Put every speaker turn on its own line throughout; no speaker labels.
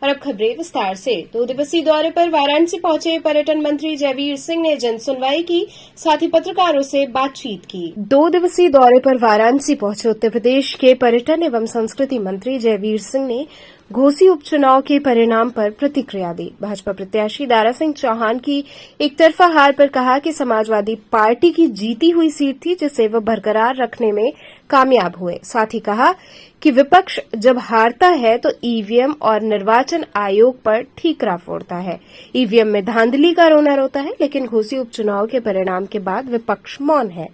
और अब खबरें विस्तार से। 2 दिवसीय दौरे पर वाराणसी पहुंचे पर्यटन मंत्री जयवीर सिंह ने जन सुनवाई की, साथ ही पत्रकारों से बातचीत की। 2 दिवसीय दौरे पर वाराणसी पहुंचे उत्तर प्रदेश के पर्यटन एवं संस्कृति मंत्री जयवीर सिंह ने घोसी उपचुनाव के परिणाम पर प्रतिक्रिया दी। भाजपा प्रत्याशी दारा सिंह चौहान की एकतरफा हार पर कहा कि समाजवादी पार्टी की जीती हुई सीट थी, जिसे वह बरकरार रखने में कामयाब हुए। साथ ही कहा कि विपक्ष जब हारता है तो ईवीएम और निर्वाचन आयोग पर ठीकरा फोड़ता है। ईवीएम में धांधली का रोना रोता है, लेकिन घोसी उपचुनाव के परिणाम के बाद विपक्ष मौन है।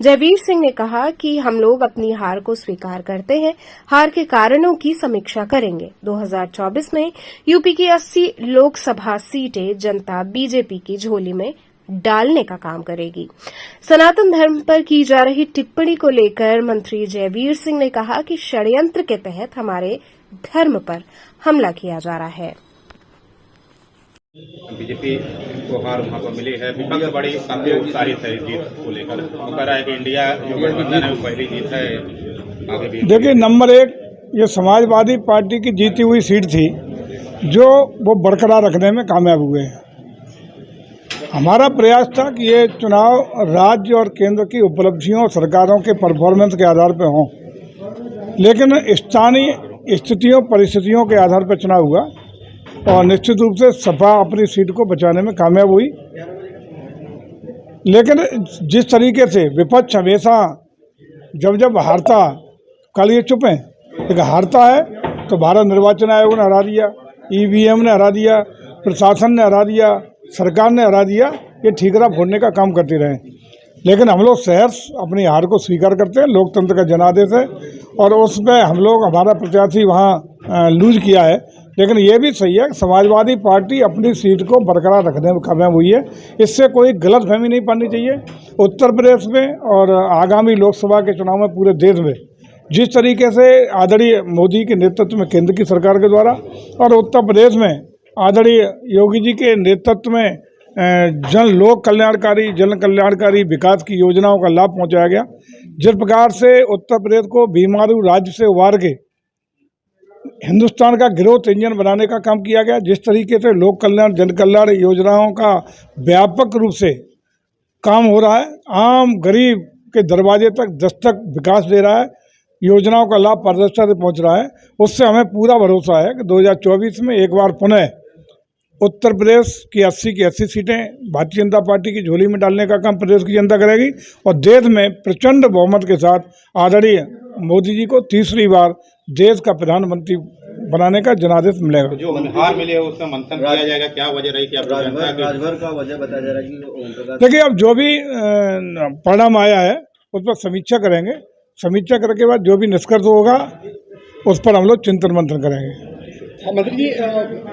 जयवीर सिंह ने कहा कि हम लोग अपनी हार को स्वीकार करते हैं, हार के कारणों की समीक्षा करेंगे। 2024 में यूपी की 80 लोकसभा सीटें जनता बीजेपी की झोली में डालने का काम करेगी। सनातन धर्म पर की जा रही टिप्पणी को लेकर मंत्री जयवीर सिंह ने कहा कि षड्यंत्र के तहत हमारे धर्म पर हमला किया जा रहा है।
बीजेपी को हार वहाँ पर मिली है, विपक्ष बड़ी काफी उत्साहित है जीत को लेकर। वो कह रहा है कि इंडिया जो गठबंधन है वो पहली जीत है। आगे भी
देखिए, नंबर 1 ये समाजवादी पार्टी की जीती हुई सीट थी जो वो बरकरार रखने में कामयाब हुए हैं। हमारा प्रयास था कि ये चुनाव राज्य और केंद्र की उपलब्धियों और सरकारों के परफॉर्मेंस के आधार पर हों, लेकिन स्थानीय स्थितियों परिस्थितियों के आधार पर चुनाव हुआ और निश्चित रूप से सपा अपनी सीट को बचाने में कामयाब हुई। लेकिन जिस तरीके से विपक्ष हमेशा जब हारता, कल ये चुप हैं, लेकिन हारता है तो भारत निर्वाचन आयोग ने हरा दिया, ईवीएम ने हरा दिया, प्रशासन ने हरा दिया, सरकार ने हरा दिया, ये ठीकरा फोड़ने का काम करते रहे। लेकिन हम लोग सहर्ष अपनी हार को स्वीकार करते हैं, लोकतंत्र का जनादेश है और उसमें हम लोग हमारा प्रत्याशी वहाँ लूज किया है। लेकिन ये भी सही है कि समाजवादी पार्टी अपनी सीट को बरकरार रखने में कामयाब हुई है। इससे कोई गलतफहमी नहीं पड़नी चाहिए। उत्तर प्रदेश में और आगामी लोकसभा के चुनाव में पूरे देश में जिस तरीके से आदरणीय मोदी के नेतृत्व में केंद्र की सरकार के द्वारा और उत्तर प्रदेश में आदरणीय योगी जी के नेतृत्व में लोक कल्याणकारी विकास की योजनाओं का लाभ पहुंचाया गया, जिस प्रकार से उत्तर प्रदेश को बीमारू राज्य से उबार के हिंदुस्तान का ग्रोथ इंजन बनाने का काम किया गया, जिस तरीके से लोक कल्याण जन कल्याण योजनाओं का व्यापक रूप से काम हो रहा है, आम गरीब के दरवाजे तक दस्तक विकास दे रहा है, योजनाओं का लाभ पारदर्शिता से पहुंच रहा है, उससे हमें पूरा भरोसा है कि 2024 में एक बार पुनः उत्तर प्रदेश की 80 सीटें भारतीय जनता पार्टी की झोली में डालने का काम प्रदेश की जनता करेगी और देश में प्रचंड बहुमत के साथ आदरणीय मोदी जी को तीसरी बार देश का प्रधानमंत्री बनाने का जनादेश मिलेगा।
जो हार मिली है उसका मंथन किया जाएगा, क्या वजह रही? क्या
राजभर का वजह बताया जा रहा है कि
देखिए, अब जो भी परिणाम आया है उस पर समीक्षा करेंगे। समीक्षा करने के बाद जो भी निष्कर्ष होगा उस पर हम लोग चिंतन मंथन करेंगे।
मंत्री जी,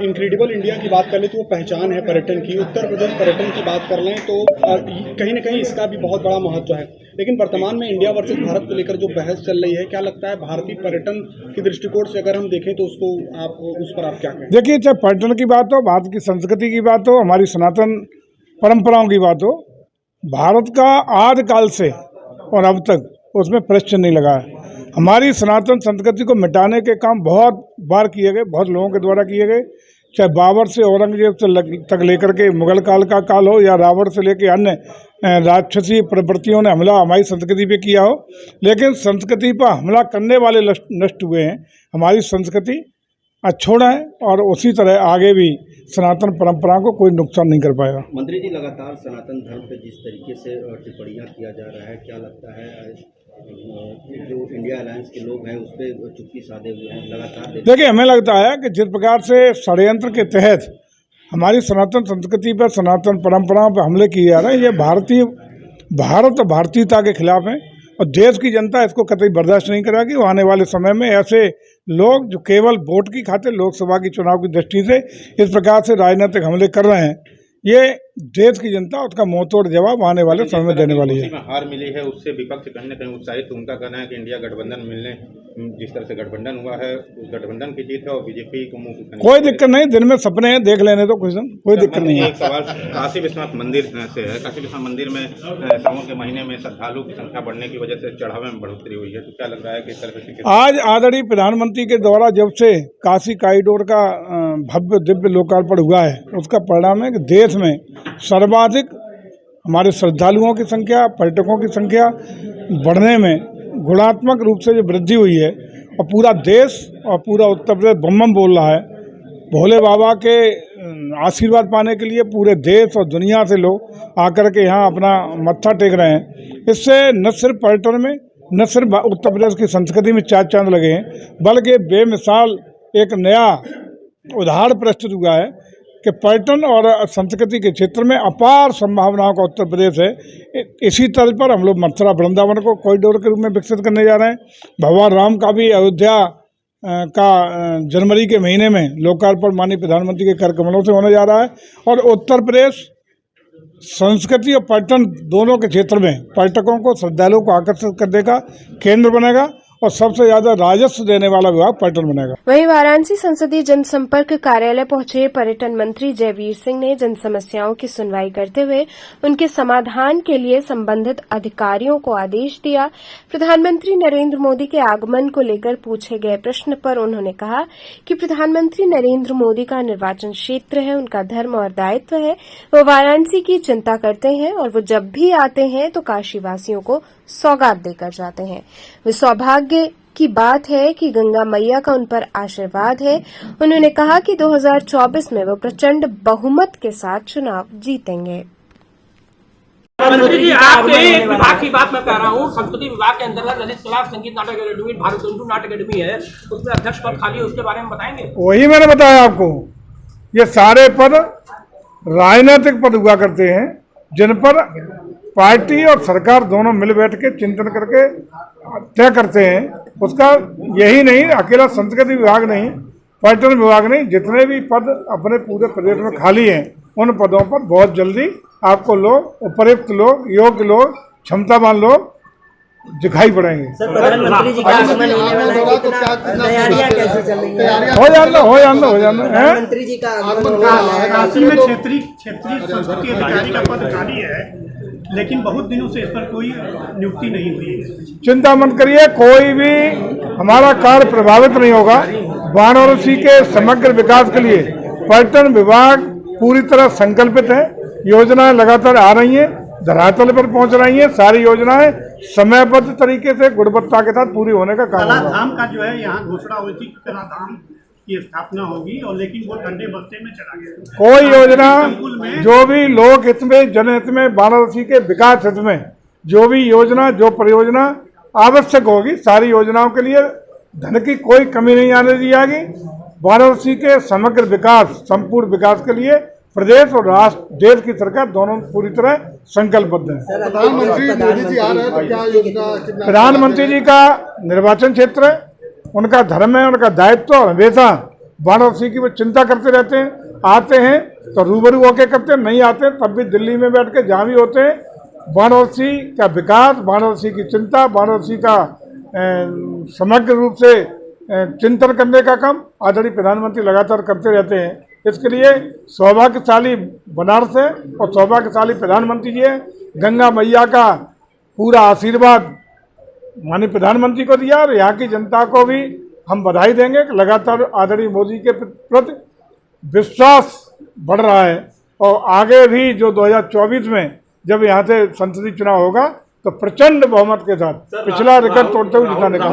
इनक्रेडिबल इंडिया की बात कर ले तो वो पहचान है पर्यटन की। उत्तर प्रदेश पर्यटन की बात कर लें तो कहीं न कहीं इसका भी बहुत बड़ा महत्व है। लेकिन वर्तमान में इंडिया वर्सेस भारत को लेकर जो बहस चल रही है, क्या लगता है भारतीय पर्यटन के दृष्टिकोण से अगर हम देखें तो उसको उस पर आप क्या कहें?
देखिए, चाहे पर्यटन की बात हो, भारत की संस्कृति की बात हो, हमारी सनातन परंपराओं की बात हो, भारत का आदिकाल से और अब तक उसमें प्रश्न नहीं लगा है। हमारी सनातन संस्कृति को मिटाने के काम बहुत बार किए गए, बहुत लोगों के द्वारा किए गए, चाहे बाबर से औरंगजेब से तक लेकर के मुगल काल का काल हो या रावण से लेकर अन्य राक्षसी प्रवृत्तियों ने हमला हमारी संस्कृति पे किया हो, लेकिन संस्कृति पर हमला करने वाले नष्ट हुए हैं। हमारी संस्कृति अछूत है और उसी तरह आगे भी सनातन परंपरा को कोई नुकसान नहीं कर पाएगा।
मंत्री जी, लगातार सनातन धर्म पे जिस तरीके से टिप्पणियां किया जा रहा है, क्या लगता है जो इंडिया अलायंस के लोग हैं उस पर चुप्पी साधे हुए हैं लगातार?
देखिए, हमें लगता है कि जिस प्रकार से षड्यंत्र के तहत हमारी सनातन संस्कृति पर सनातन परंपराओं पर हमले किए जा रहे हैं, ये भारत और भारतीयता के खिलाफ हैं और देश की जनता इसको कतई बर्दाश्त नहीं करेगी। वो आने वाले समय में ऐसे लोग जो केवल वोट की खातिर लोकसभा की चुनाव की दृष्टि से इस प्रकार से राजनीतिक हमले कर रहे हैं, ये देश की जनता उसका मुंहतोड़ जवाब आने वाले समय में देने वाली है।
में हार मिली है उससे विपक्ष कहीं न कहीं उत्साहित। उनका कहना है कि इंडिया गठबंधन मिलने जिस तरह से गठबंधन हुआ है उस गठबंधन की जीत है और बीजेपी को मुंह
कोई दिक्कत नहीं, दिन में सपने हैं, देख लेने तो कोई दिक्कत नहीं है।
एक सवाल काशी विश्वनाथ मंदिर से है। काशी विश्वनाथ मंदिर में सावन के महीने में श्रद्धालु की संख्या बढ़ने की वजह से चढ़ावे में बढ़ोतरी हुई है, तो क्या लग रहा है कि इस तरह से
आज आदरणीय प्रधानमंत्री के द्वारा जब से काशी कॉरिडोर का भव्य दिव्य लोकार्पण हुआ है उसका परिणाम है कि देश में सर्वाधिक हमारे श्रद्धालुओं की संख्या, पर्यटकों की संख्या बढ़ने में गुणात्मक रूप से जो वृद्धि हुई है और पूरा देश और पूरा उत्तर प्रदेश बम बम बोल रहा है। भोले बाबा के आशीर्वाद पाने के लिए पूरे देश और दुनिया से लोग आकर के यहाँ अपना मत्था टेक रहे हैं। इससे न सिर्फ पर्यटन में, न सिर्फ उत्तर प्रदेश की संस्कृति में चार चांद लगे हैं, बल्कि बेमिसाल एक नया उदाहरण प्रस्तुत हुआ है कि पर्यटन और संस्कृति के क्षेत्र में अपार संभावनाओं का उत्तर प्रदेश है। इसी तर्ज पर हम लोग मथुरा वृंदावन को कॉरिडोर के रूप में विकसित करने जा रहे हैं। भगवान राम का भी अयोध्या का जनवरी के महीने में लोकार्पण माननीय प्रधानमंत्री के कर कमलों से होने जा रहा है। और उत्तर प्रदेश संस्कृति और पर्यटन दोनों के क्षेत्र में पर्यटकों को, श्रद्धालुओं को आकर्षित करने का केंद्र बनेगा और सबसे ज्यादा राजस्व देने वाला विभाग पर्यटन बनेगा।
वहीं वाराणसी संसदीय जनसंपर्क कार्यालय पहुंचे पर्यटन मंत्री जयवीर सिंह ने जन समस्याओं की सुनवाई करते हुए उनके समाधान के लिए संबंधित अधिकारियों को आदेश दिया। प्रधानमंत्री नरेंद्र मोदी के आगमन को लेकर पूछे गए प्रश्न पर उन्होंने कहा कि प्रधानमंत्री नरेंद्र मोदी का निर्वाचन क्षेत्र है, उनका धर्म और दायित्व है, वो वाराणसी की चिंता करते हैं और वो जब भी आते हैं तो काशीवासियों को सौगात देकर जाते हैं। वे सौभाग्य की बात है कि गंगा मैया का उन पर आशीर्वाद है। उन्होंने कहा कि 2024 में वो प्रचंड बहुमत के साथ चुनाव जीतेंगे।
मंत्री जी, आपके एक विभाग की बात मैं कह रहा हूँ। संस्कृति विभाग के अंतर्गत ललित कला संगीत नाटक अकेडमी, भारत नाट्य अकेडमी है, उसमें अध्यक्ष पद खाली है, उसके बारे में बताएंगे?
वही मैंने बताया आपको, ये सारे पद राजनीतिक पद हुआ करते हैं जिन पर पार्टी और सरकार दोनों मिल बैठ के चिंतन करके तय करते हैं। उसका यही नहीं, अकेला संस्कृति विभाग नहीं, पर्यटन विभाग नहीं, जितने भी पद अपने पूरे प्रदेश में खाली हैं उन पदों पर बहुत जल्दी आपको लोग, उपयुक्त लोग, योग्य लोग, क्षमतावान लोग दिखाई पड़ेंगे।
सर, प्रधानमंत्री जी का आगमन होने वाला है, कितना तैयारियां कैसे चल रही हैं?
हो जाना
प्रधानमंत्री जी का आगमन होने वाला है।
काशी में क्षेत्रीय संस्कृति अधिकारी का पद खाली है, लेकिन बहुत दिनों से इस पर कोई नियुक्ति नहीं हुई है।
चिंता मत करिए, कोई भी हमारा कार्य प्रभावित नहीं होगा। वाराणसी के समग्र विकास के लिए पर्यटन विभाग पूरी तरह संकल्पित है। योजनाएं लगातार आ रही हैं, धरातल पर पहुंच रही हैं। सारी योजनाएं समयबद्ध तरीके से गुणवत्ता के साथ पूरी होने का काम होगा।
कलाधाम का जो है यहाँ घोषणा हुई थी कि कलाधाम की स्थापना होगी, और लेकिन वो ठंडे बस्ते में चला गया।
कोई योजना जो भी लोक हित में, जनहित में, वाराणसी के विकास हित में जो भी योजना, जो परियोजना आवश्यक होगी, सारी योजनाओं के लिए धन की कोई कमी नहीं आने दी जाएगी। वाराणसी के समग्र विकास, संपूर्ण विकास के लिए प्रदेश और राष्ट्र, देश की सरकार दोनों पूरी तरह संकल्पबद्ध है।
प्रधानमंत्री मोदी जी आ रहे हैं तो क्या योजना?
प्रधानमंत्री जी का निर्वाचन क्षेत्र है, उनका धर्म है, उनका दायित्व, और हमेशा वाराणसी की वो चिंता करते रहते हैं। आते हैं तो रूबरू होके करते हैं, नहीं आते तब भी दिल्ली में बैठ के जहाँ भी होते हैं वाराणसी का विकास, वाराणसी की चिंता, वाराणसी का समग्र रूप से चिंतन करने का काम आदरणीय प्रधानमंत्री लगातार करते रहते हैं। इसके लिए सौभाग्यशाली बनारस है और सौभाग्यशाली प्रधानमंत्री जी है। गंगा मैया का पूरा आशीर्वाद माननीय प्रधानमंत्री को दिया और यहाँ की जनता को भी हम बधाई देंगे कि लगातार आदरणीय मोदी के प्रति विश्वास बढ़ रहा है। और आगे भी जो 2024 में जब यहाँ से संसदीय चुनाव होगा तो प्रचंड बहुमत के साथ पिछला रिकॉर्ड तोड़ते हुए जिताने का